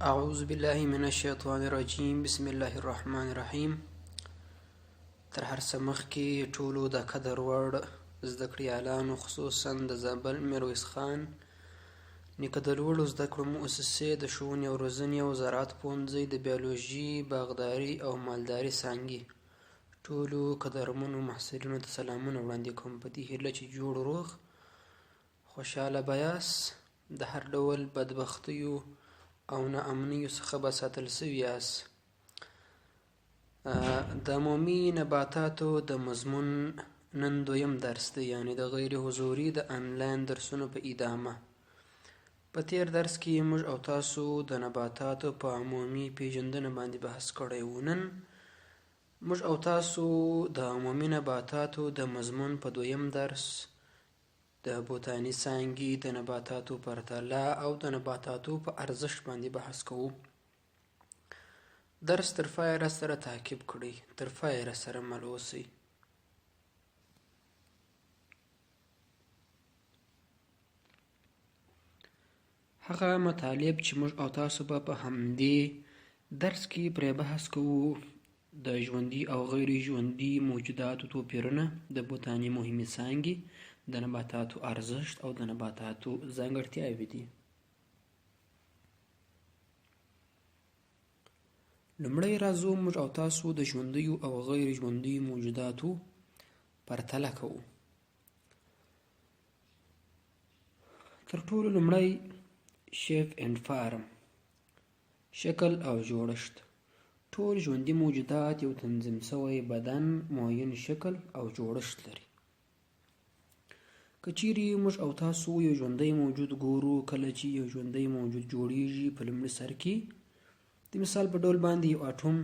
اعوذ بالله من الشیطان الرجیم بسم الله الرحمن الرحیم. تر هر څه مخکې ټولو د قدر وړ زده کړیالانو خصوصا د زابل میرویس خان نیکه د لوړو زده کړو مؤسسې د ښوونې او روزنې او زراعت پوهنځي د بیولوژي باغداري او مالداري څانګې ټولو قدرمنو محصلینو ته سلامونه وړاندې کوم په دې هیله چې جوړ روغ خوشحاله به یاست، د هر ډول بدبختیو او ناامنیو څخه به ساتل سوي یاست. د عمومي نباتاتو د مضمون نن دویم درس دی، یعنی د غیر حضوري د انلاین درسونو په ادامه. په تیر درس کې موږ او تاسو د نباتاتو په عمومي پیژندنه باندې بحث کړی و. نن موږ او تاسو د عمومي نباتاتو د مضمون په دویم درس د بوتاني څانګې د نباتاتو پرتله او د نباتاتو په ارزښت باندې بحث کوو. درس تر پایه راسره تعقیب کړئ، تر پایه راسره مل اوسئ. هغه مطالب چې موږ او تاسو به په همدې درس کې پرې بحث کوو د ژوندي او غیر ژوندي موجوداتو توپیرونه، د بوتاني مهمې څانګې، د نباتاتو ارزښت او د نباتاتو ځانګړتیاوې دي. لومړی راځو موږ او تاسو د ژوندیو او غیر ژوندیو موجوداتو پرتله کوو. تر ټولو لومړی شیپ اینډ فارم، شکل او جوړښت. ټول ژوندي موجودات یو تنظیم شوی بدن، معین شکل او جوړښت لري. که چیرې موږ او تاسو یو ژوندی موجود ګورو، کله چې یو ژوندی موجود جوړیږي په لومړي سر کې د مثال په ډول باندې یو اټوم،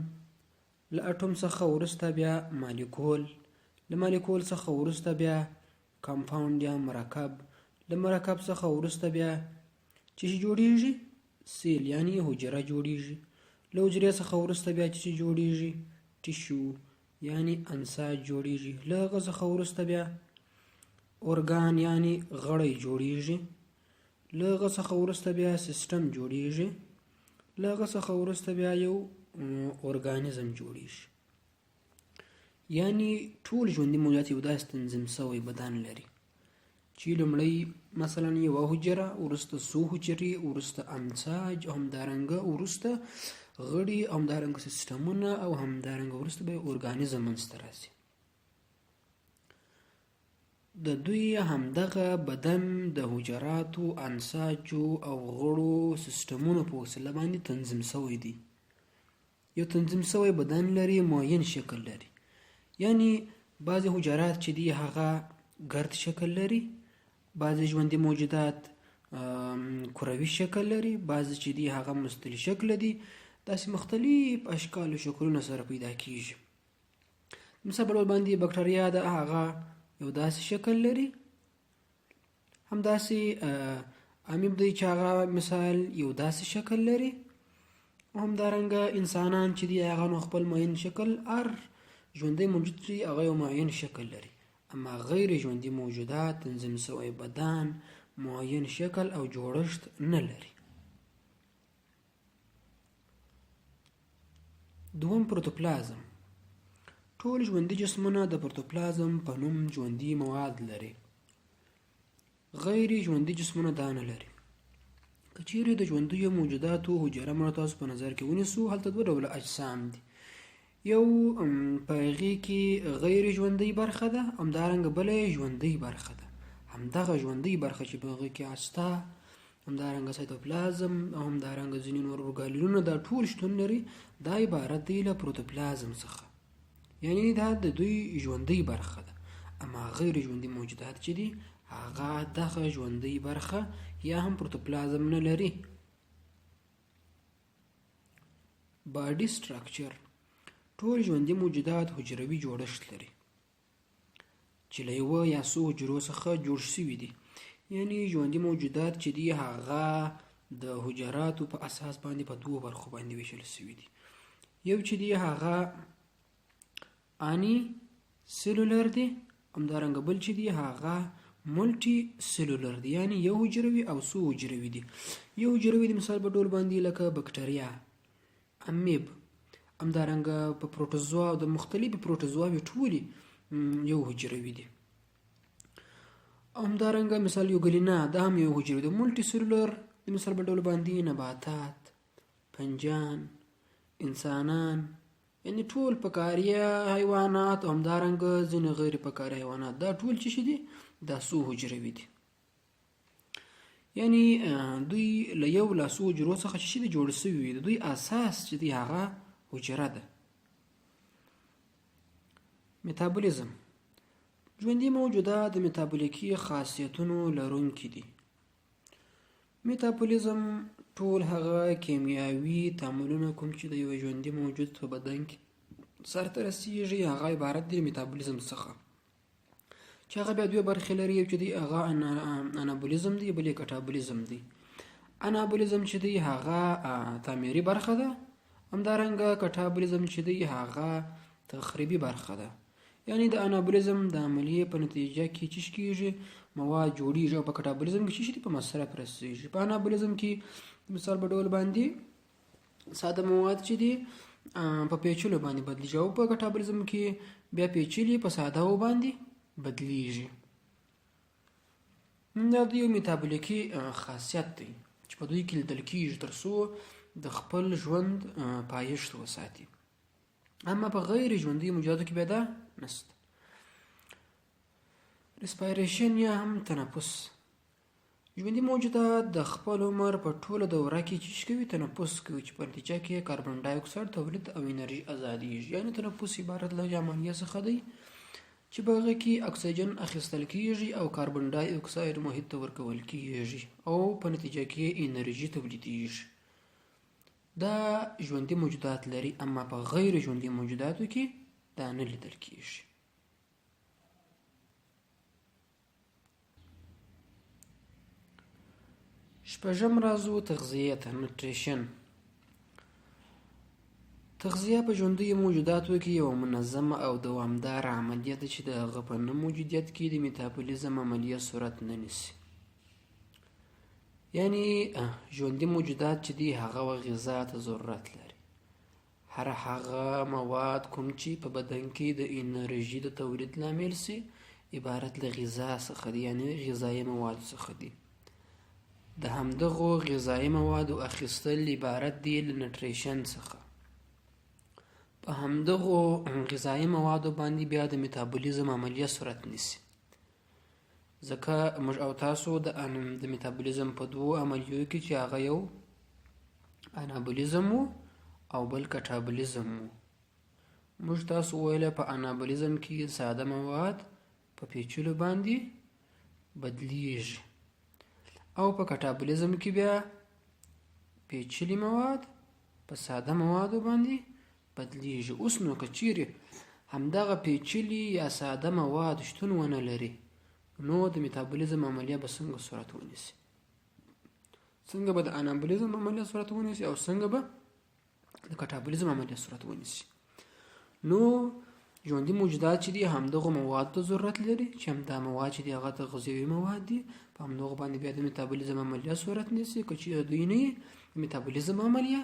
له اټوم څخه وروسته بیا مالیکول، له مالیکول څخه وروسته بیا کمپاوند یا مرکب، له مرکب څخه وروسته بیا چې جوړیږي سیل یعنی حجره جوړیږي، له حجرې څخه وروسته بیا چې جوړیږي ټیشو یعنی انساج جوړیږي، له هغه څخه وروسته بیا ارګان یعنی غړی جوړیږي، له هغه څخه وروسته بیا سیستم جوړیږي، له هغه څخه وروسته بیا یو ارګانیزم جوړیږي. یعنی ټول ژوندي موجودات یو داسې تنظیم شوی بدن لري چې لومړی مثلا یوه حجره، وروسته څو حجرې، وروسته انساج، او همدارنګه وروسته غړي، او همدارنګه سیستمونه، او همدارنګه وروسته به ارګانیزم منځته راځي. د دوی همدغه بدن د حجراتو، انساجو او غړو سیستمونو په وسیله باندې تنظیم شوی دی. یو تنظیم شوی بدن لري، معین شکل لري. یعنی بعضې حجرات چې دي هغه ګرد شکل لري، بعضې ژوندي موجودات کروي شکل لري، بعضې چې دي هغه مستطیل شکل دي. داسې مختلف اشکال او شکلونه سره پیدا کیږي. مثال په ډول باندې بکټریا ده، هغه یو داسې شکل لري. همداسې امیب دی چې هغه مثال یو داسې شکل لري. همدارنګه انسانان چې دي هغه نو خپل معین شکل، هر ژوندی موجود چې هغه یو معین شکل لري. اما غیر ژوندي موجودات تنظیم شوی بدن، معین شکل او جوړښت نه لري. دوم پروتوپلازم. ټول ژوندي جسمونه د پروتوپلازم په نوم ژوندي مواد لري. غیر ژوندي جسمونه دا نه لري. که چیرې د ژوندیو موجوداتو حجره مو تاسو په نظر کې ونیسو، هلته دوه ډوله اجسام دي. یو په هغې کې غیر ژوندۍ برخه ده، همدارنګه بله یې ژوندۍ برخه ده. همدغه ژوندۍ برخه چې په هغې کې هسته، همدارنګه سایتوپلازم او همدارنګه ځینې نور ارګانیلونه دا ټول شتون لري. دا عبارت دی له پروتوپلازم څخه، یعنی دا د دوی ژوندۍ برخه ده. اما غیر ژوندي موجودات چې دي هغه دغه ژوندۍ برخه یا هم پروتوپلازم نه لري. باډي سټراکچر. ټول ژوندي موجودات حجروي جوړښت لري چې له یوه یا څو حجرو څخه جوړ شوي دي. یعنی ژوندي موجودات چې دي هغه د حجراتو په اساس باندې په دوو برخو باندې ویشل شوي دي. یو چې دی هغه اني سیلولر دی، همدارنګه بل چې دی هغه مولټي سلولر دي، یعنی یو حجروي او څو حجروي دي. یو حجروي د مثال په ډول باندې لکه بکټریا، امیب، همدارنګه په پروټوزوا او د مختلفې پروټوزواوې ټولې یو حجروي دي. همدارنګه مثال یوګلینا دا هم یو حجروي دي. مولټي سلولر د مثال په ډول باندې نباتات، پنجان، انسانان، یعنی ټول فقاریه حیوانات او همدارنګه ځینې غیر فقاریه حیوانات، دا ټول څه شي دي؟ دا څو حجروي دي. یعنی دوی له یو له څو حجرو څخه چې شي دي جوړ شوي وي. د دوی اساس چې دی هغه حجره ده. میتابولیزم. ژوندي موجودات د میتابولیکي خاصیتونو لرونکي دي. میتابولیزم ټول هغه کیمیاوي تعاملونه کوم چې د یو ژوندي موجود په بدن کې سرته رسیږي هغه عبارت دی میتابولیزم څخه، چې هغه بیا دوه برخې لري. یو چې دی هغه انابولیزم دی، بل یې کټابولیزم دی. انابولیزم چې دی هغه تعمیري برخه ده، همدارنګه کټابولیزم چې دی هغه تخریبي برخه ده. یعنی د انابولیزم د عملیې په نتیجه کې چې کېږي مواد جوړیږي، او په کټابولیزم کې چې په مصرف رسیږي. په انابولیزم کې مثال په ډول باندې ساده مواد چې دي په پیچلو باندې بدلیږي، او په کټابولیزم کې بیا پیچلي په ساده باندې بدلیږي. دا د یو میتابولیکي خاصیت دی چې په دوی کې لیدل کېږي تر څو د خپل ژوند پایښت وساتي. اما په غیر ژوندي موجوداتو کې بیا دا نشته. ریسپایریشن یا هم تنفس. ژوندي موجودات د خپل عمر په ټوله دوره کې چې کوي تنفس کوي، چې په نتیجه کې کاربن ډای اکساید تولید او انرژي ازادیږي. یعنی تنفس عبارت له عملیه څخه دی چې په هغه کې اکسیجن اخیستل کېږي او کاربن ډای اکساید محیط ته ورکول کېږي او په نتیجه کې انرژي تولیدېږي. دا ژوندي موجودات لري، اما په غیر ژوندي موجوداتو کې دا نه لیدل کېږي. شپږم راځو تغذیه ته، نوټریشن. تغذیه په ژوندیو موجوداتو کې یو منظمه او دوامداره عملیه ده چې د هغه په نه موجودیت کې د میتابولیزم عملیه صورت نه نیسي. یعنی ژوندي موجودات چې دي هغه غذا ته ضرورت لري. هر هغه مواد کوم چې په بدن کې د انرژي د تولید لامل سي عبارت له غذا څخه دي، یعنی غذایي مواد څخه دي. د همدغو غذایي موادو اخیستل عبارت دی له نوټریشن څخه. په همدغو غذایي موادو باندې بیا د میتابولیزم عملیه صورت نیسي. ځکه موږ او تاسو د میتابولیزم په دوو عملیو کې چې هغه یو انابولیزم او بل کټابولیزم و. موږ تاسو ویله په انابولیزم کې ساده مواد په پیچلو باندې بدلیږي، او په کټابولیزم کې بیا پیچلي مواد په ساده موادو باندې بدلیږي. اوس نو که چیرې همدغه پیچلي یا ساده مواد شتون ونه لري، نو د میتابولیزم عملیه به څنګه صورت ونیسي؟ څنګه به د انابولیزم عملیه صورت ونیسي او څنګه به د کټابولیزم عملیه صورت ونیسي؟ نو ژوندي موجودات چې دي همدغه مواد ته ضرورت لري، چې همدا مواد چې دي هغه تغذیوي مواد دي، په همدغه باندې بیا د میتابولیزم عملیه صورت نیسي. که چیرې دوی نه وي، د میتابولیزم عملیه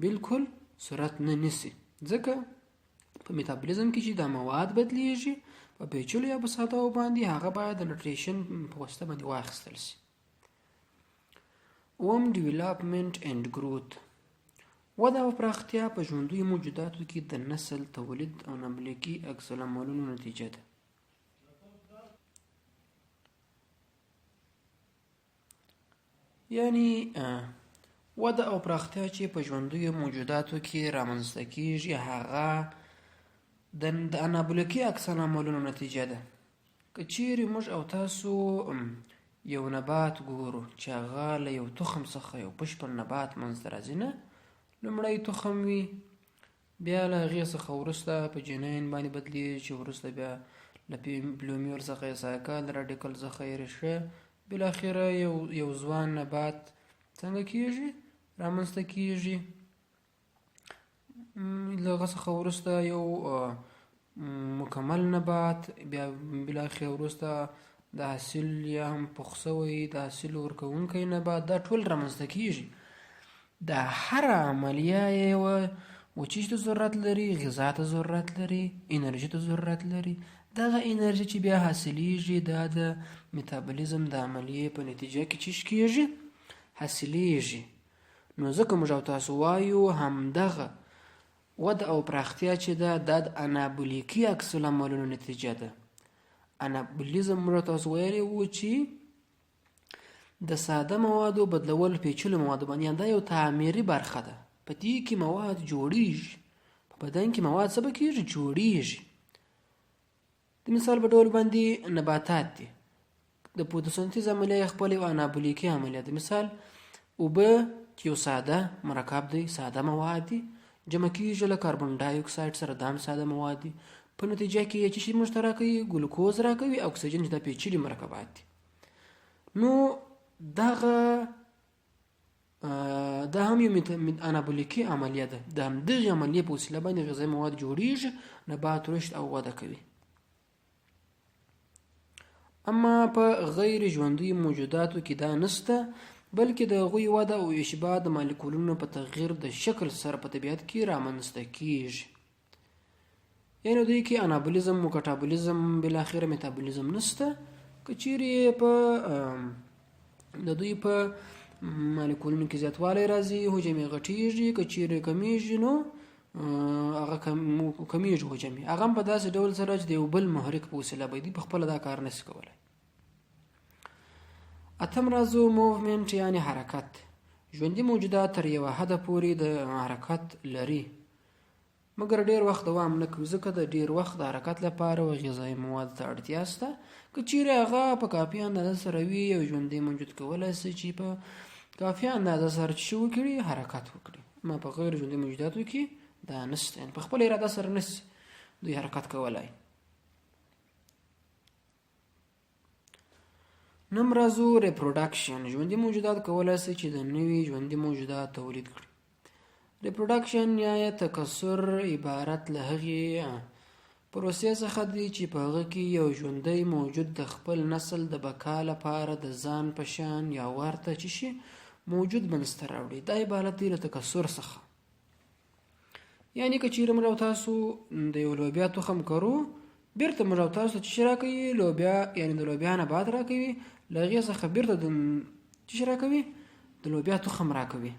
بالکل صورت نه نیسي. ځکه په میتابولیزم کې چې دا مواد بدلیږي په پیچلو یا په ساده باندې، هغه باید د نوټریشن په واسطه باندې واخیستل شي. اووم ډیولپمنټ اینډ گروث. وده او پراختیا په ژوندیو موجوداتو کې د نسل تولید او ناملیکي عکس العملونو نتیجه ده. یعنی وده او پراختیا چې په ژوندیو موجوداتو کې رامنځته کېږي هغه د انابولیکي عکس العملونو نتیجه ده. که چیرې موږ او تاسو یو نبات ګورو چې هغه له یو تخم څخه یو بشپړ نبات منځته راځي، نه لومړی تخم وي، بیا له هغې څخه وروسته په جنین باندې بدلیږي، چې وروسته بیا له پلومیور څخه یې سایکل راډیکل څخه یې ریښه، بالاخره یو ځوان نبات څنګه کېږي؟ رامنځته کېږي. له هغه څخه وروسته یو مکمل نبات، بیا بالاخره وروسته د حاصل یا هم پوخ شوی د حاصل ورکوونکی نبات دا ټول رامنځته کیږي. دا هره عملیه یوه وچیش ته ضرورت لري، غذا ته ضرورت لري، انرژي ته ضرورت لري. دغه انرژي چې بیا حاصلیږي دا د میتابولیزم د عملیې په نتیجه کې چیش کیږي؟ حاصلیږي. نو ځکه موږ او تاسو وایو همدغه وده او پراختیا چې ده دا د انابولیکي عکس العملونو نتیجه ده. انابولیزم موږ تاسو ویلی وو چې د ساده موادو بدلول پیچلو موادو باندې دا یو تعمیري برخه ده. په دې کې مواد جوړیږي، په بدن کې مواد څه به کېږي؟ جوړیږي. د مثال په ډول باندې نباتات دي، د فوتوسنتیز عملیه خپل یو انابولیکي عملیه ده. مثال اوبه چې یو ساده مرکب دی، ساده مواد دي، جمع کېږي له کاربن ډای اکساید سره، دا هم ساده مواد دي. په نتیجه کې چې شي موږ ته راکوي؟ ګلوکوز راکوي، اکسیجن چې دا پیچلي مرکبات دي. نو دا هم یو انابولیکي عملیه ده. د همدغې عملیې په وسیله باندې غذایي مواد جوړیږي، نبات رشد او وده کوي. اما په غیر ژوندیو موجوداتو کې دا نشته، بلکې د هغوی وده او اشباع د مالیکولونو په تغییر د شکل سره په طبیعت کې رامنځته کیږي. یعنې دوی کې انابولیزم او کټابولیزم بالاخره میتابولیزم نشته. که چیرې د دوی په مالیکولونو کې زیاتوالی راځي، حجم یې غټیږي. که چیرې کمیږي نو هغه کمیږي حجم یې، هغه هم په داسې ډول سره چې د یو بل محرک په وسیله به دوی په خپله دا کار نشي کولی. اتم راځو موومنټ یعنې حرکت. ژوندي موجودات تر یوه حده پورې د حرکت لري، مګر ډیر وخت دوام نه کوي، ځکه د ډیر وخت د حرکت لپاره غذایي مواد ته اړتیا شته. که چیرې هغه په کافي اندازه سره وي، یو ژوندی موجود کولی شي چې په کافي اندازه سره څه وکړي؟ حرکت وکړي. اما په غیر ژوندي موجوداتو کې دا نشته، یعنې په خپله اراده سره نشي دوی حرکت کولی. نم راځو ریپروډکشن. ژوندي موجودات کولی شي چې د نوي ژوندي موجودات تولید کړي. ریپروډکشن یا تکثر عبارت له هغې پروسې څخه دی چې په هغه کې یو ژوندی موجود د خپل نسل د بقا لپاره د ځان په شان یا ورته چې شي موجود منځته راوړي. دا عبارت دی له تکثر څخه. یعنې که چیرې موږ او تاسو د یو لوبیا تخم کرو، بیرته موږ او تاسو چې شي راکوي؟ لوبیا، یعنې د لوبیا نبات راکوي، له هغې څخه بیرته چې شي راکوي؟ د لوبیا تخم راکوي.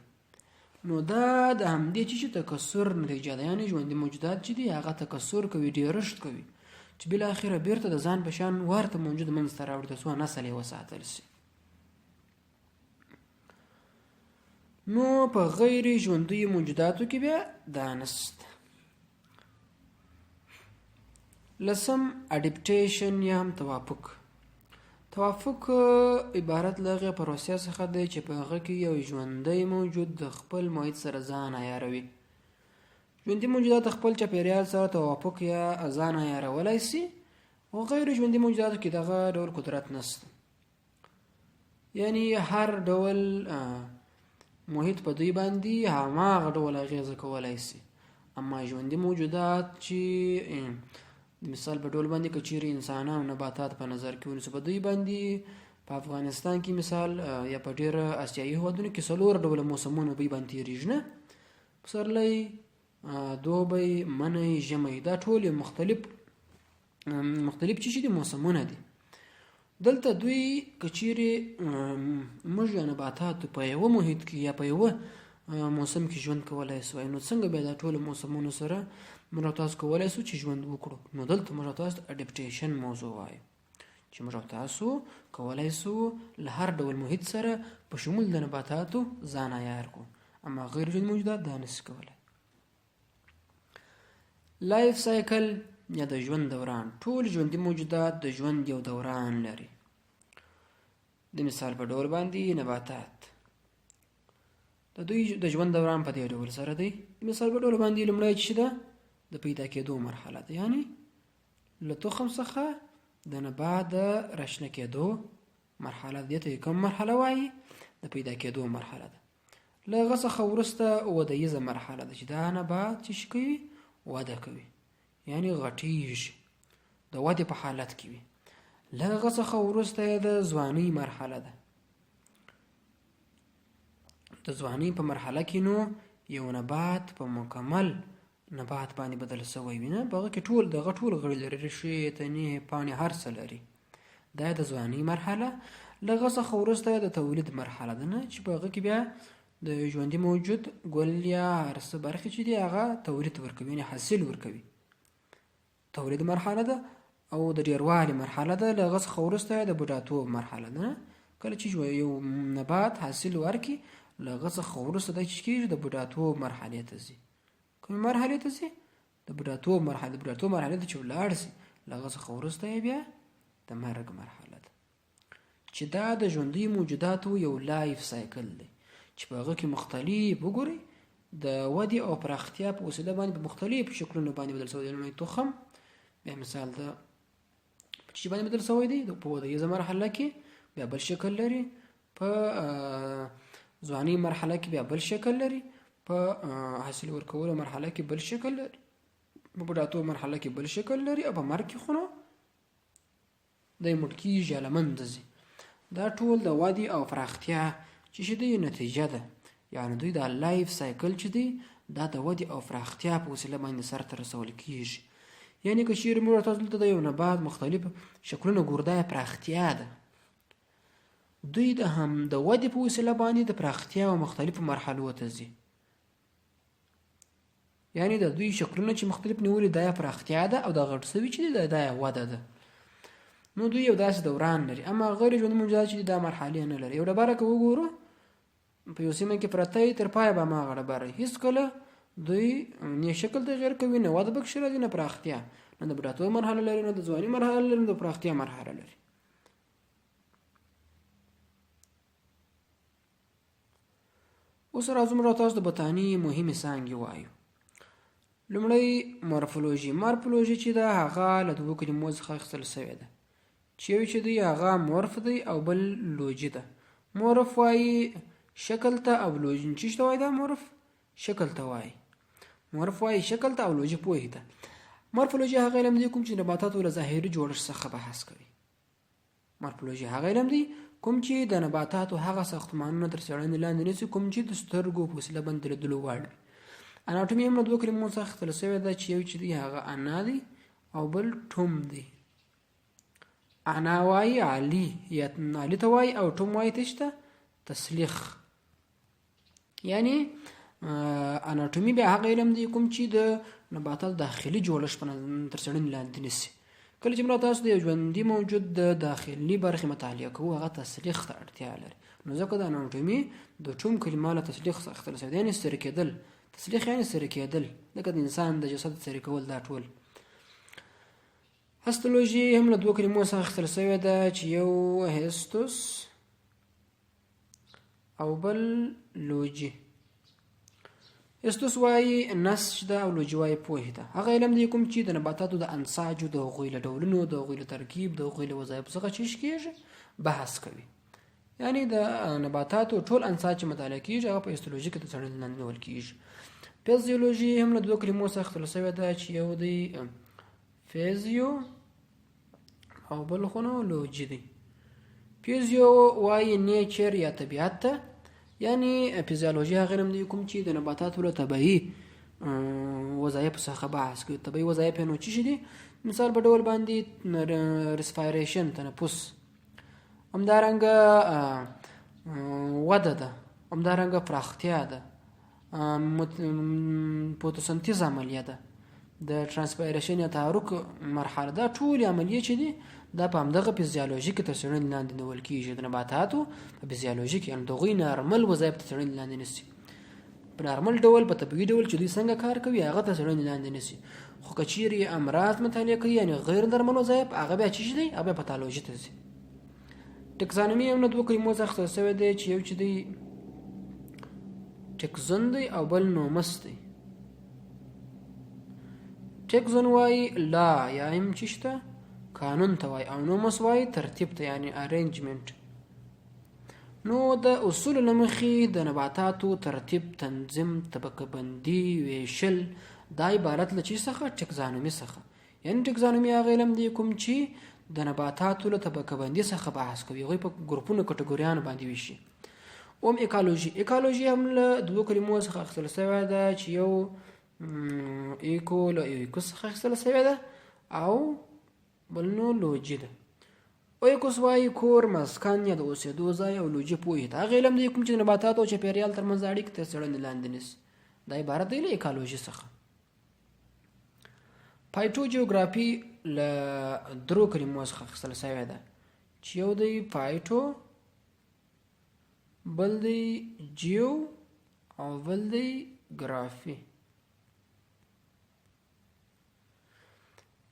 نو دا د همدې چې تکثر نتیجه ده. یعنې ژوندي موجودات چې دي هغه تکثر کوي، ډیرښت کوي، چې بالاخره بیرته د ځان په شان ورته موجود منځته راوړي، تر څو نسل یې وساتل شي. نو په غیر ژوندیو موجوداتو کې بیا دا نشته. لسم اډپټیشن یا هم توافق. توافق عبارت له هغې پروسې څخه دی چې په هغه کې یو ژوندی موجود د خپل محیط سره ځان عیاروي. ژوندي موجودات خپل چاپیریال سره توافق یا ځان عیارولی شي، او غیر ژوندي موجوداتو کې دغه ډول قدرت نشته. یعنې هر ډول محیط په دوی باندې هماغه ډول اغېزه کولی شي. اما ژوندي موجودات چې مثال په ډول باندې که چیرې انسانان او نباتات په نظر کې ونیسو، په دوی باندې په افغانستان کې مثال یا په ډېره اسیایي هېوادونو کې 4 ډوله موسمونه دوی باندې تېرېږي، نه؟ پسرلی، دوبی، منی، ژمی. دا ټول مختلف چې دي موسمونه دي. دلته دوی که چیرې موږ یا نباتات په یوه محیط کې یا په یوه موسم کې ژوند کولی سوی، نو څنګه بیا دا ټولو موسمونو سره موږ او تاسو کولی شو چې ژوند وکړو؟ نو دلته موږ او تاسو اډپټیشن موضوع وایو، چې موږ او تاسو کولی شو له هر ډول محیط سره په شمول د نباتاتو ځان عیار کړو. اما غیر ژوندي موجودات دا نشي کولی. لایف سایکل یا د ژوند دوران. ټول ژوندي موجودات د ژوند یو دوران لري. د مثال په ډول باندې نباتات د دوی د ژوند دوران په دې ډول سره دی. مثال په ډول باندې لومړی چې ده د پیدا کېدو مرحله ده، یعنی له تخم څخه د نبات د راشنه کېدو مرحله. دې ته کوم مرحله وایي؟ د پیدا کېدو مرحله ده. له هغه څخه وروسته ودهیزه مرحله ده چې دا نبات چې کوي؟ وده کوي، یعنی غټیږي، د ودې په حالت کې وي. له هغه څخه وروسته د ځوانۍ مرحله ده. د ځوانۍ په مرحله کې نو یو نبات په مکمل نبات باندې بدل شوی وي، نه په هغه کې ټول غړي لري، ریښې، تنې، پاڼې، هر څه لري. دا د ځوانۍ مرحله. له هغه څخه وروسته د تولید مرحله ده، نه چې په هغه کې بیا د ژوندي موجود ګل یا هر څه برخې چې دي هغه تولید ورکوي، یعنې حاصل ورکوي. تولید مرحله ده. او د ډیروالي مرحله ده. له هغه څخه وروسته د بوډاتوب مرحله ده. کله چې یو نبات حاصل ورکړي، له هغه څخه وروسته د چې کېږي د بوډاتوب مرحلې ته ځي. کومې مرحلې ته ځي؟ د بوډاتوب مرحله. د بوډاتوب مرحلې ته چې ولاړ شي، له هغه څخه وروسته یې بیا د مرګ مرحله ده، چې دا د ژوندي موجوداتو یو لایف سایکل دی چې په هغه کې مختلف وګورئ د ودې او پراختیا په وسیله باندې په مختلفو شکلونو باندې بدل شوی دی. لومړی تخم، بیا مثال د په چې باندې بدل شوی دی په ودیزه مرحله کې بیا بل شکل لري، په ځوانۍ مرحله کې بیا بل شکل لري، په حاصل ورکولو مرحله کې بل شکل لري، په بوډاتوب مرحله کې بل شکل لري، او په مرګ کې خو نو دی مړ کېږي، له منځه ځي. دا ټول د ودې او پراختیا چې دی نتیجه ده. یعنې دوی دا لایف سایکل چې دی دا د ودې او پراختیا په وسیله باندې سرته رسول کېږي. یعنې که چیرې موږ تاسو دلته د یو نبات مختلف شکلونه ګورو، دا پراختیا ده. دوی د ودې په وسیله باندې د پراختیا او مختلفو مرحلو ته ځي. یعنې د دوی شکلونه چې مختلف نیولي دا پراختیا ده، او د غټ شوي چې دی دا وده ده. نو دوی یو داسې دوران لري. اما غیر ژوندي موجودات چې دا مرحلې نه لري. یو ډبره که وګورو په یو سیمه کې پرته وي، تر پایه به هماغه ډبره هېڅکله دوی نه شکل تغیر کوي، نه وده پکښې راځي، نه پراختیا. نه د بوډاتوب مرحله لري، نه د ځوانۍ مرحله لري، نه د پراختیا مرحله لري. اوس راځو موږ تاسو د بوتاني مهمې څانګې وایو. لومړی مورفولوژي. مورفولوژي چې ده هغه له دوو کلمو څخه اخیستل شوې ده، چې یو چې دی هغه مورف دی او بل لوجي ده. مورف وایي شکل ته، او لوجي چې ته وایي دا مورف شکل ته وایي. مورف وایي شکل ته او لوجي پوهې ته. مورفولوژي هغه علم دی کوم چې نباتاتو له ظاهري جوړښت څخه بحث کوي. مورفولوژي هغه علم دی کوم چې د نباتاتو هغه ساختمانونه تر څېړنې لاندې نیسي کوم چې د سترګو په وسیله باندې لیدلو وړ وي. اناټومي هم له دوو کلمو څخه اخیستل شوې ده، چې یو چې دی هغه انا دی او بل ټوم دی. انا وایي علي یا علي ته وایي، او ټوم وایي تش ته تسلیخ. یعنی اناټومي بیا هغه علم دی کوم چې د نباتاتو داخلي جوړښت تر څېړنې لاندې نیسي. کله چې موږ تاسو د یو ژوندي موجود د داخلي برخې مطالعه کوو، هغه تسلیخ ته اړتیا لري. نو ځکه د اناټومي د ټوم کلمه له تسلیخ څخه اخیستل شوې ده، یعنې سره کېدل. تسلیخ یعنې سره کېدل، لکه د انسان د جسد سره کول. دا ټول. هستولوژي هم له دوو کلمو څخه اخیستل شوې ده، چې یو هستوس او بل لوجي. هستوس وایي نسج ده، او لوجي وایي پوهې ده. هغه علم دی کوم چې د نباتاتو د انساجو، د هغوی له ډولونو، د هغوی له ترکیب، د هغوی له وظایفو څخه چې کېږي بحث کوي. یعنې د نباتاتو ټول انساج چې مطالعه کېږي هغه په هستولوژي کې د څېړنې لاندې نیول کېږي. فیزیولوژي هم له دوو کلمو څخه اخیستل شوې ده، چې یو دی فیزیو او بل خو نو لوجي دی. فیزیو وایي نیچر یا طبیعت ته. یعنی فیزیولوژي هغه علم دی کوم چې د نباتاتو له طبیعي وظایفو څخه بحث کوي. طبیعي وظایف یې نو څه شي دي؟ مثال په ډول باندې ریسپایریشن، تنفس، همدارنګه وده ده، همدارنګه پراختیا ده، فوتوسنتیز عملیه ده، د ترانسپایریشن یا تحرک مرحله. دا ټول عملیې چې دي دا په همدغه فیزیولوژي کې تر څېړنې لاندې نیول کېږي. د نباتاتو په فیزیولوژي کې یعنې د هغوی نارمل وظایف تر څېړنې لاندې نیسي. په نارمل ډول، په طبیعي ډول چې دوی څنګه کار کوي هغه تر څېړنې لاندې نیسي. خو که چیرې امراض مطالعه کوي، یعنې غیر نارمل وظایف، هغه بیا څه دی؟ هغه بیا پاتالوژي ته ځي. ټکسانومي هم له دوو کلمو څخه اخیستل شوی دی، چې یو چې دی ټکزون دی او بل نومس دی. ټکزون وایي لا یا هم چې شته قانون ته وایي، او نومس وایي ترتیب ته، یعنی ارینجمنت. نو د اصولو له مخې د نباتاتو ترتیب، تنظیم، طبقه بندي، ویشل دا عبارت له چی څخه؟ ټکزانومي څخه. یعنی ټکزانومي هغه علم دی کوم چې د نباتاتو له طبقه بندي څخه بحث کوي. هغوی په ګروپونو کټګوریانو باندې ویشي. اوم ایکالوژي هم له دوو کلمو څخه اخیستل شوې ده چې یو ایکو له ایکوس څخه اخیستل شوې ده او بل نو لوجي ده. ایکوس وایي کور، مسکن یا د اوسېدو ځای او لوجي پوهې ته هغه علم دی کوم چې د نباتاتو او چاپېریال ترمنځ اړیکې تر څېړنې لاندې نیسي. دا عبارت دی له ایکالوژي څخه. فایټوجیوګرافي له درو کلمو څخه اخیستل شوې ده چې یو دی فایټو، بل دی جیو او بل دی ګرافي.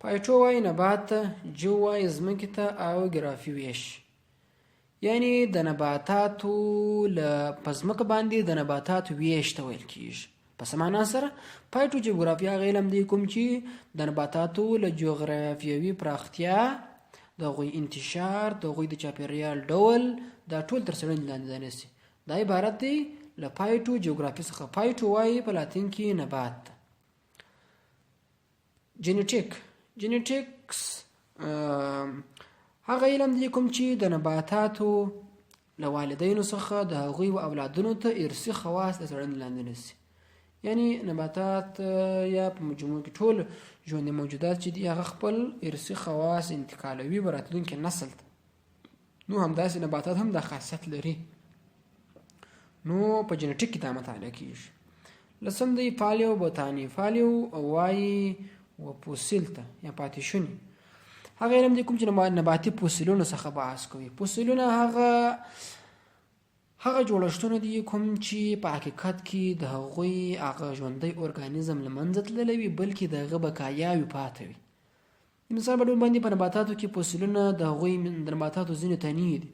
فایټو وایي نبات ته، جیو وایي ځمکې ته او ګرافي ویش. یعنی د نباتاتو په ځمکه باندې د نباتاتو ویش ته ویل کیږي. په سمانا سره فایټوجیوګرافي هغه علم دی کوم چې د نباتاتو له جغرافیوي پراختیا، د هغوی انتشار، د هغوی د چاپېریال ډول، دا ټول تر څېړنې لاندې نیسي. دا عبارت دی له فایټوجیوګرافي څخه. فایټو وایي په لاتین کې نبات. جینیټکس هغه علم دی کوم چې د نباتاتو له والدینو څخه د هغوی و اولادونو ته ارثي خواص د څېړنې لاندې نیسي. یعنی نباتات یا په مجموع کې ټول ژوندي موجودات چې دي هغه خپل ارثي خواص انتقالوي به راتلونکي نسل ته. نو همداسې نباتات هم دا خاصیت لري. نو په جینټیک کې دا مطالعه کیږي. لسم دی پالیو بوتاني. پالیو وایي و فوسیل ته یا پاتې شوني. هغه علم دی کوم چې نباتي فوسیلونو څخه بحث کوي. فوسیلونه هغه جوړښتونه دي کوم چې په حقیقت کې د هغوی هغه ژوندی ارګانیزم له منځه تللی وي، بلکې د هغه بقایاوې پاتې وي. مثال په ډول باندې په نباتاتو کې فوسیلونه د هغوی د نباتاتو ځینې تنې دي،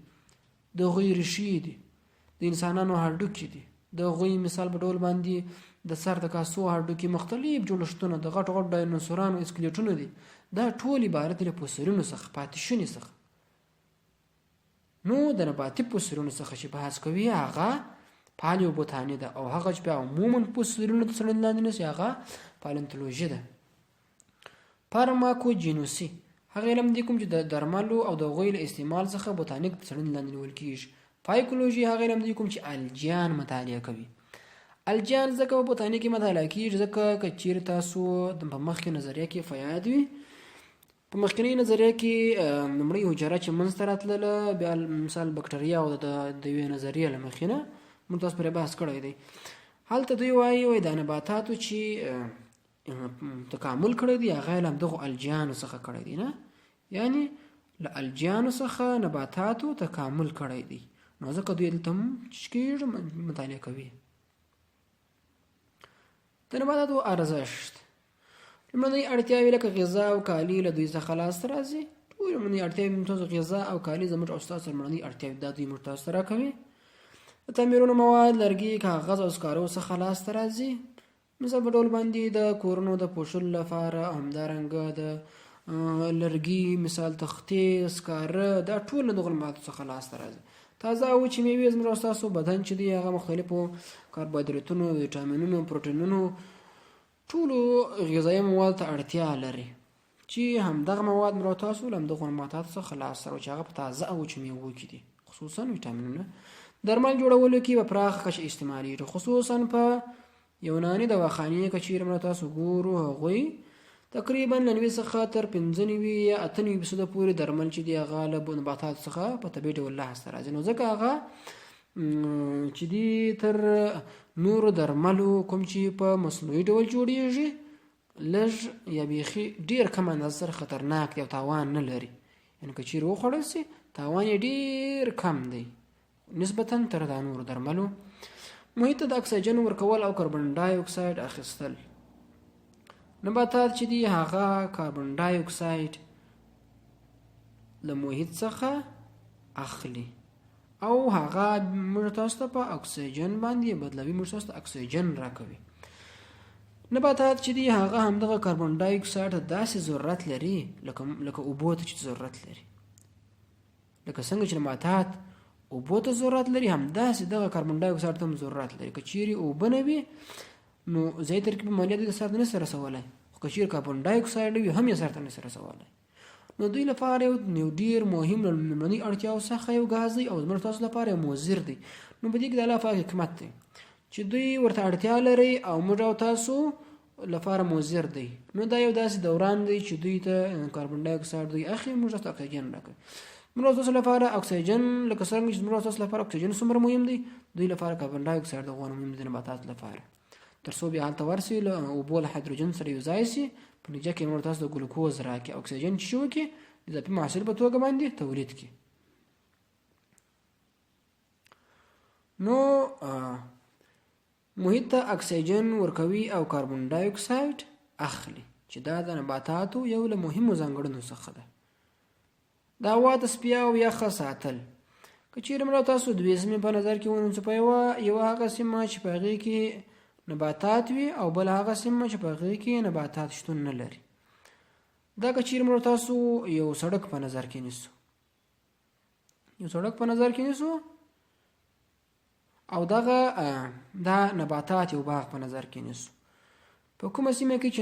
د هغوی ریښې دي، د انسانانو هډوکي دي، د هغوی مثال په ډول باندې د سر د کاسو هډوکي، مختلف جوړښتونه، د غټ غټ ډاینوسورانو اسکلیټونه دي. دا ټول عبارت له فوسیلونو څخه، پاتې شوني څخه. نو د نباتي فوسیلونو څخه چې بحث کوي هغه پالیو بوتاني ده، او هغه چې بیا عموما فوسیلونو ته څېړنې لاندې نیسي هغه پالنتولوژي ده. فارماکوجینوسي هغه علم دی کوم چې د درملو او د هغوی له استعمال څخه بوتانیک ته څېړنې لاندې نیول کیږي. فایکولوژي هغه علم دی کوم چې الجیان مطالعه کوي. الجیان ځکه په بوتانیک کې مطالعه کیږي ځکه که چیرې تاسو په مخکې نظریه کې فیاد وي، په مخکنۍ نظریه کې لومړۍ حجره چې منځته راتلله، بیا مثال بکټریا او د یوې نظریې له مخې نه موږ تاسو پرې بحث کړی دی. هلته دوی وایي د نباتاتو چې تکامل کړی دی هغه علم دغو الجیانو څخه کړی دی، نه یعنی له الجیانو څخه نباتاتو تکامل کړی دی. نو ځکه دوی دلته هم مطالعه کوي. د نباتاتو ارزښت، لومړنۍ اړتیاوې لکه غذا او کالي له دوی څخه لاسته راځي. ټولې لومړنۍ اړتیاوې تاسو غذا او کالي زموږ او ستاسو لومړنۍ اړتیاوې دا دوی موږ تاسو ته راکوي. د تعمیرونو مواد، لرګي، کاغذ او سکارو څخه لاسته راځي. مثال په ډول باندې د کورونو د پوښلو لپاره، همدارنګه د لرګي مثال تختې، سکاره، دا ټول له دغو موادو څخه لاسته راځي. تازه او وچې میوې زموږ او ستاسو بدن چې دی هغه مختلفو کاربوهایډریټونو، ویټامینونو، پروټینونو، ټولو غذایي موادو ته اړتیا لري چې همدغه مواد موږ او تاسو له همدغو نباتاتو څخه لاسته راوړو چې هغه په تازه او وچو میوو کې دي، خصوصا ویټامینونه. درمل جوړولو کې په پراخه کچه استعمالیږي، خصوصا په یوناني دواخانې که چیرې موږ تاسو ګورو هغوی تقریبا له 90 څخه تر 95 یا 98% پورې درمل چې دی هغه له نباتاتو څخه په طبیعي ډول لاسته راځي. نو ځکه هغه چې دی تر نورو درملو کوم چې په مصنوعي ډول جوړیږي لږ یا بیخي ډیر کم اندازه سره خطرناک دی او تاوان نه لري. یعنې که چیرې وخوړل سي تاوان یې ډیر کم دی نسبتا تر دا نورو درملو. محیط ته د اکسیجن ورکول او کاربن ډای اکساید اخیستل. نباتات چې دی هغه کاربن ډای اکساید له محیط څخه اخلي او هغه موږ تاسو ته په اکسیجن باندې بدلوي، موږ تاسو ته اکسیجن راکوي. نباتات چې دی هغه همدغه کاربن ډای اکساید ته داسې ضرورت لري لکه اوبو ته چې ضرورت لري. لکه څنګه چې نباتات اوبو ته ضرورت لري همداسې دغه کاربن ډای اکساید ته هم ضرورت لري. که چیرې اوبه نه وي نو ځای ترکیب عملیات د سر ته نشي رسولی، خو که چیرې کاربن ډای اکساید وي هم یې سر ته نشي رسولی. نو دوی لپاره یو ډیر مهم لومړنۍ اړتیاو څخه یو غاز دی او زموږ تاسو لپاره مضر دی. نو په دې کې د الله پاک حکمت دی چې دوی ورته اړتیا لري او موږ او تاسو لپاره مضر دی. نو دا یو داسې دوران دی چې دوی ته کاربن ډای اکساید دوی اخلي، موږ ته اکسیجن راکوي. موږ تاسو لپاره اکسیجن لکه څنګه چې موږ تاسو لپاره اکسیجن څومره مهم دی، دوی لپاره کاربن ډای اکساید دغه مهم دی نباتات لپاره. تر څو بیا هلته ورسي له اوبو له هایدروجن سره یو ځای سي، په نتیجه کې موږ تاسو د ګلوکوز راکړي، اکسیجن چې شو کې د اضافي محصول په توګه باندې تولید کړي. نو محیط ته اکسیجن ورکوي او کاربن ډای اکساید اخلي چې دا د نباتاتو یو له مهمو ځانګړنو څخه ده. د هوا تصفیه او یخه ساتل. که چیرې موږ تاسو دوې سیمې په نظر کې ونیسو، په یوه هغه سیمه چې په هغې کې نباتات وي او بل هغه سیمه چې په هغې کې نباتات شتون نه لري. دا که چیرې موږ تاسو یو سړک په نظر کې نیسو او دغه دا نباتات یو باغ په نظر کې نیسو، په کومه سیمه کې چې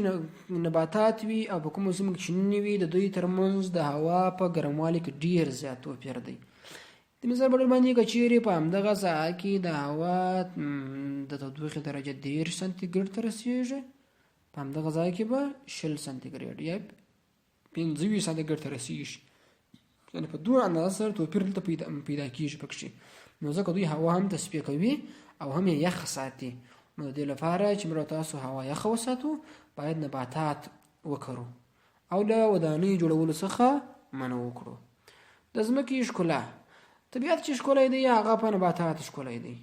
نباتات وي او په کومه سیمه کې چې نه وي، د دوی ترمنځ د هوا په ګرموالي کې ډیر زیات توپیر دی. د مثال په ډول باندې که چیرې په همدغه ساحه کې د هوا د تودوخې درجه 10 سانتي ګریډ ته رسیږي، په همدغه ځای کې به 20 سانتي ګریډ یا 25 سانتي ګریډ ته رسیږي. یعنې په دوه اندازه سره توپیر دلته پیدا کېږي پکښې. نو ځکه دوی هوا هم تصفیه کوي او هم یې یخ ساتي. نو د دې لپاره چې موږ تاسو هوا یخه وساتو، باید نباتات وکرو او له ودانۍ جوړولو څخه منع وکړو. د ځمکې ښکلا. طبیعت چې ښکلی دی هغه په نباتات ښکلی دی.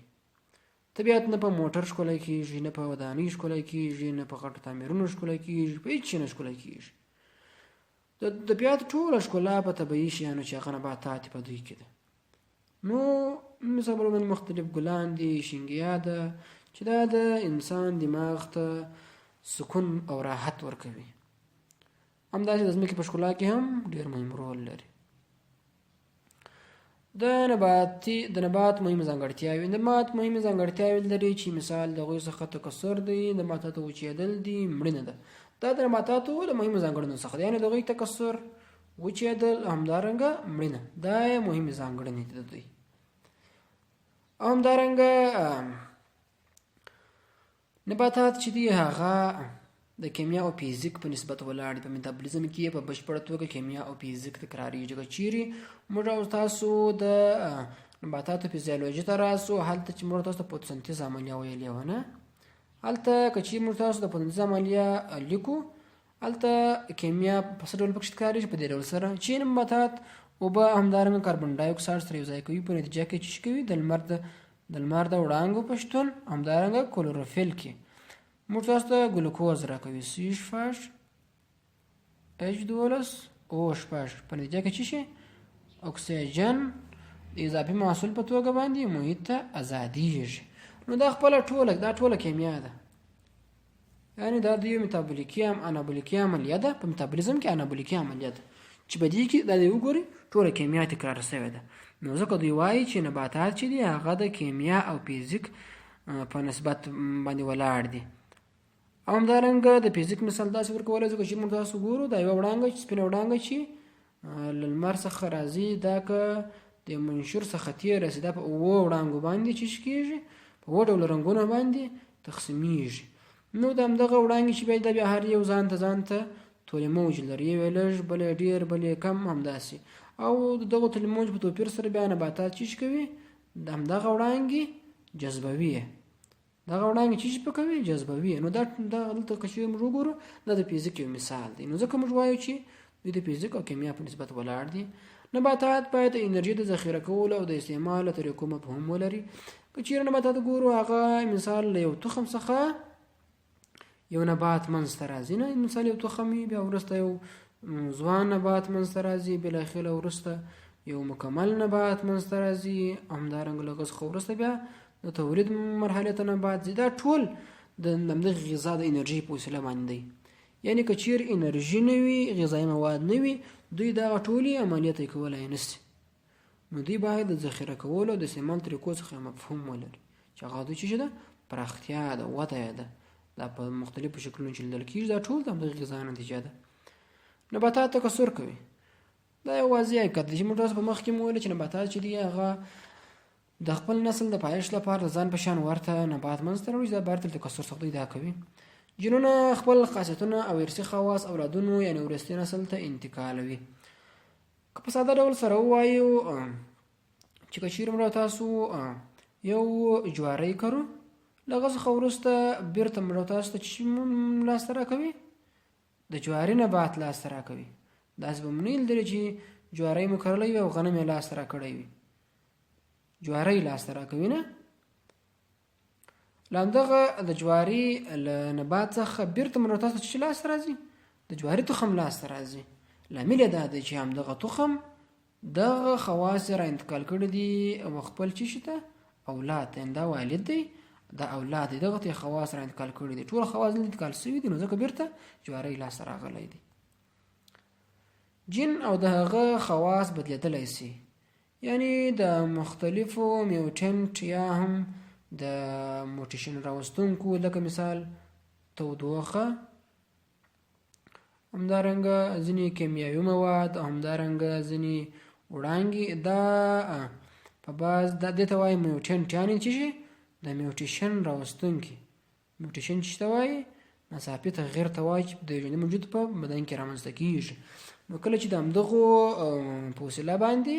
طبیعت نه په موټر ښکلی کېږي، نه په ودانۍ ښکلی کېږي، نه په غټو تعمیرونو ښکلی کېږي، په هېڅ شي نه ښکلی کېږي. د طبیعت ټوله ښکلا په طبیعي شیانو چې هغه نباتات په دوی کې ده. نو مثال په ډول مختلف ګلان دي، شینګیا ده چې دا د انسان دماغ ته سکون او راحت ورکوي. همداسې د ځمکې په ښکلا کې هم ډېر مهم رول لري. د نبات مهمې ځانګړتیاوې. نبات مهمې ځانګړتیاوې لري چې مثال د هغوی څخه تکثر دی، نباتاتو وچېدل دي، مړینه ده. دا د نباتاتو له مهمو ځانګړنو څخه دی، یعنې د هغوی تکثر، وچېدل، همدارنګه مړینه، دا یې مهمې ځانګړنې دي د دوی. او همدارنګه نباتات چې دی هغه د کیمیا او فزیک په نسبت ولاړ دي. په میتابولیزم کې په بشپړه توګه کیمیا او فزیک تکراریږي. که چیرې موږ او تاسو د نباتاتو فزیولوژي ته راسو، هلته چې موږ تاسو ته فوتوسنتیز عملیه ویلې وه نه، هلته که چیرې موږ تاسو د فوتوسنتیز عملیه لیکو، هلته کیمیا په څه ډول پکې ښکارېږي؟ په دې ډول سره چې نباتات اوبه همدارنګه کاربن ډای اکساید سره یو ځای کوي، په نتیجه کې چې کوي د لمر د وړانګو په شتون همدارنګه کلوروفیل کې موږ تاسو ته ګلوکوز راکوي، C6H12O6، په نتیجه کې چې شي اکسیجن د اضافي محصول په توګه باندې محیط ته ازادیږي. نو دا ټوله کیمیا ده، یعنی دا د یو میتابولیکي انابولیکي عملیه ده. په میتابولیزم کې انابولیکي عملیه ده چې په دې کې دا دی وګورئ ټوله کیمیا تکرار شوې ده. نو ځکه دوی وایي چې نباتات چې دي هغه د کیمیا او فزیک په نسبت باندې ولاړ دي. او همدارنګه د فزیک مثال داسې ورکولی شو چې موږ تاسو ګورو دا یوه وړانګه چې سپینه وړانګه چې له لمر څخه راځي، دا که د منشور څخه تېره رسي، دا په اووه وړانګو باندې چې کېږي، په اووه ډوله رنګونو باندې تقسیمیږي. نو د همدغه وړانګې چې بیا هر یو ځان ته طول موج لري، یو یې لږ، بل یې ډېر، بل یې کم، همداسې. او د دغو طول موج په توپیر سره بیا نباتات چې کوي د همدغه وړانګې جذبوي، دغه وړانګې چې پکوي جذبوي. نو دا دلته که چیرې موږ وګورو دا د فزیک یو مثال دی. نو ځکه موږ وایو چې دوی د فزیک او کیمیا په نسبت ولاړ دي. نباتات باید د انرژي د ذخیره کولو او د استعمال له طریقو مفهوم ولري. که چیرې نباتات ګورو، هغه مثال له یو تخم څخه یو نبات منځته راځي، نه مثال یو تخم وي، بیا وروسته یو ځوان نبات منځته راځي، بالاخره وروسته یو مکمل نبات منځته راځي، همدارنګه له هغه څخه وروسته بیا د تولید مرحله ته نبات ځي. دا ټول د همدغه غذا د انرژي په وسیله باندې دی. یعنې که چیرې انرژي نه وي، غذایي مواد نه وي، دوی دغه ټولې عملیات یې کولی نه شي. نو دوی باید د ذخیره کولو او د استعمال طریقو څخه مفهوم ولري چې هغه دوی چې ده پراختیا ده، وده یې ده، دا په مختلفو شکلونو چې لیدل کېږي، دا ټول د همدغه غذا نتیجه ده. نباتات تکثر کوي. دا یو واضح حقیقت دی چې موږ تاسو په مخکې مو ویل چې نباتات چې دي هغه د خپل نسل د پایښت لپاره د ځان په شان ورته نبات منځته راوړي چې دا بهر د تکثر څخه پیدا کوي. جینونه خپل خاصیتونه او ارثي خواص اولادونو یعنې وروستي نسل ته انتقالوي. که په ساده ډول سره ووایو چې که چیرې موږ تاسو یو جواری کرو له هغه څخه وروسته بیرته موږ تاسو ته چې لاسته راکوي د جواري نبات لاسته راکوي. داسې به مو نه لیدلي چې جواری مو کرلی وي او غنم یې لاسته راکړی وي، جواری لاسته راکوي نه. له همدغه د جواري له نبات څخه بیرته موږ تاسو ته چې لاسته راځي د جواري تخم لاسته راځي. لامل یې دا دی چې همدغه تخم دغه خواص را انتقال کړي دي او خپل چی ته اولاد ته دا والد دی دا اولاد دی دغه ته خواص را انتقال کړي دي ټول خواص انتقال شوي دي نو ځکه بیرته جواری لاسته راغلی دی. جین او دغه خواص بدلیدلی سي، یعنی د مختلفو میوټنټ یا هم د موټیشن راوستونکو لکه مثال تودوخه، همدارنګه ځینې کیمیاوي مواد او همدارنګه ځینې وړانګې دا په بعض دې ته وایي میوټنټ، یعنې چې شي د میوټیشن راوستونکي. میوټیشن چې ته وایي ناڅاپي تغییر ته وایي چې د ژوندي موجود په بدن کې رامنځته کېږي. نو کله چې د همدغو په وسیله باندې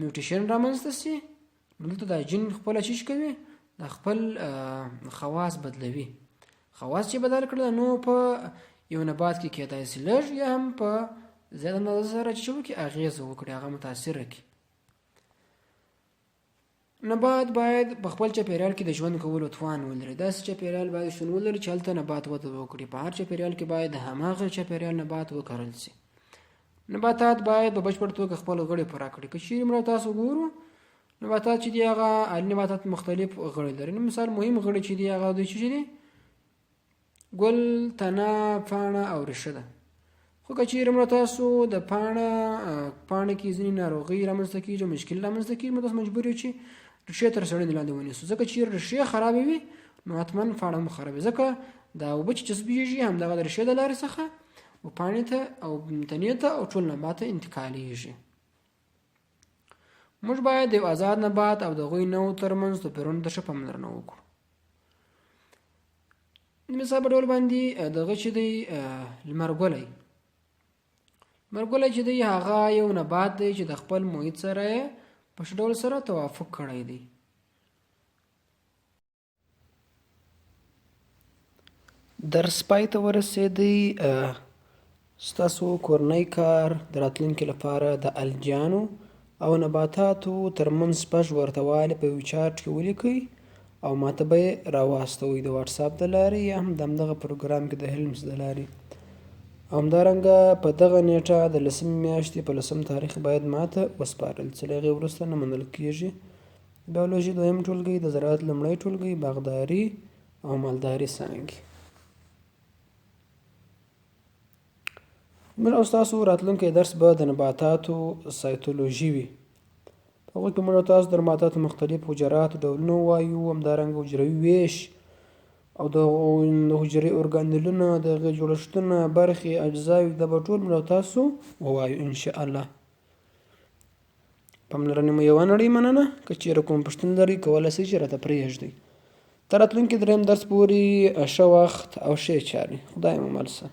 میوټیشن رامنځته سي نو دلته دا جین خپله چیش کوي د خپل خواص بدلوي. خواص چې بدل کړل نو په یو نبات کې کېدای سي لږ یا هم په زیاته اندازه سره چې وکړي اغېزه وکړي هغه متاثره کړي. نبات باید په خپل چاپېریال کې د ژوند کولو توان ولري. داسې چاپېریال باید شتون ولري چې هلته نبات وده وکړي. په هر چاپېریال کې باید د هماغه چاپېریال نبات وکرل سي. نباتات باید په بشپړ توګه خپل غړي پوره کړي. که چیرې موږ تاسو ګورو نباتات چې دي هغه عالي نباتات مختلف غړي لري. مثال مهم غړي چې دي هغه دوی چې دي ګل، تنه، پاڼه او ریښه ده. خو که چیرې موږ تاسو د پاڼه کې ځینې ناروغۍ رامنځته کېږي او مشکل رامنځته کېږي موږ تاسو مجبور یو چې ریښې تر څېړنې لاندې ونیسو. ځکه چیرې ریښې خرابې وي نو حتما پاڼه هم خرابوي. ځکه دا اوبه چې جذبېږي همدغه د ریښې د لارې څخه و پاڼې ته او تنې ته او ټول نبات ته انتقالېږي. موږ باید د یو آزاد نبات او د هغوی نوعو ترمنځ توپیرونو ته ښه پاملرنه وکړو. د مثال په ډول باندې دغه چې دی لمرګلی چې دی هغه یو نبات دی چې د خپل محیط سره یې په ښه ډول سره توافق کړی دی. درس پای ته ورسېدی. ستاسو کورنی کار د راتلونکي لپاره د الجیانو او نباتاتو ترمنځ شپږ ورته په یو چارټ کې ولیکئ او ماته به یې راواستوئ د واټساپ د لارې یا هم د همدغه پروګرام کې د هیلمز د لارې. همدارنګه په دغه نیټه د 10مې میاشتې په 10م تاریخ باید ماته وسپارل چې له هغې وروسته نه منل کېږي. بیولوژي 2م ټولګی، د زراعت 1 ټولګی، باغداري او مالداري څانګې. موږ او ستاسو راتلونکی درس به د نباتاتو سایتولوژي وي. په هغوی کې موږ او تاسو د نباتاتو مختلف حجراتو ډولونه ووایو، همدارنګه حجروي ویش او د حجرې ارګانیلونه، د هغې جوړښتونه، برخې، اجزاوې دا به ټول موږ او تاسو ووایو انشاءالله. پاملرنې مو یوه نړۍ مننه. که چېرې کوم پوښتنه لرئ کولی شئ چې راته پرېږدئ. تر راتلونکي 3م درس پورې ښه وخت او ښې چارې. خدای مو مل شه.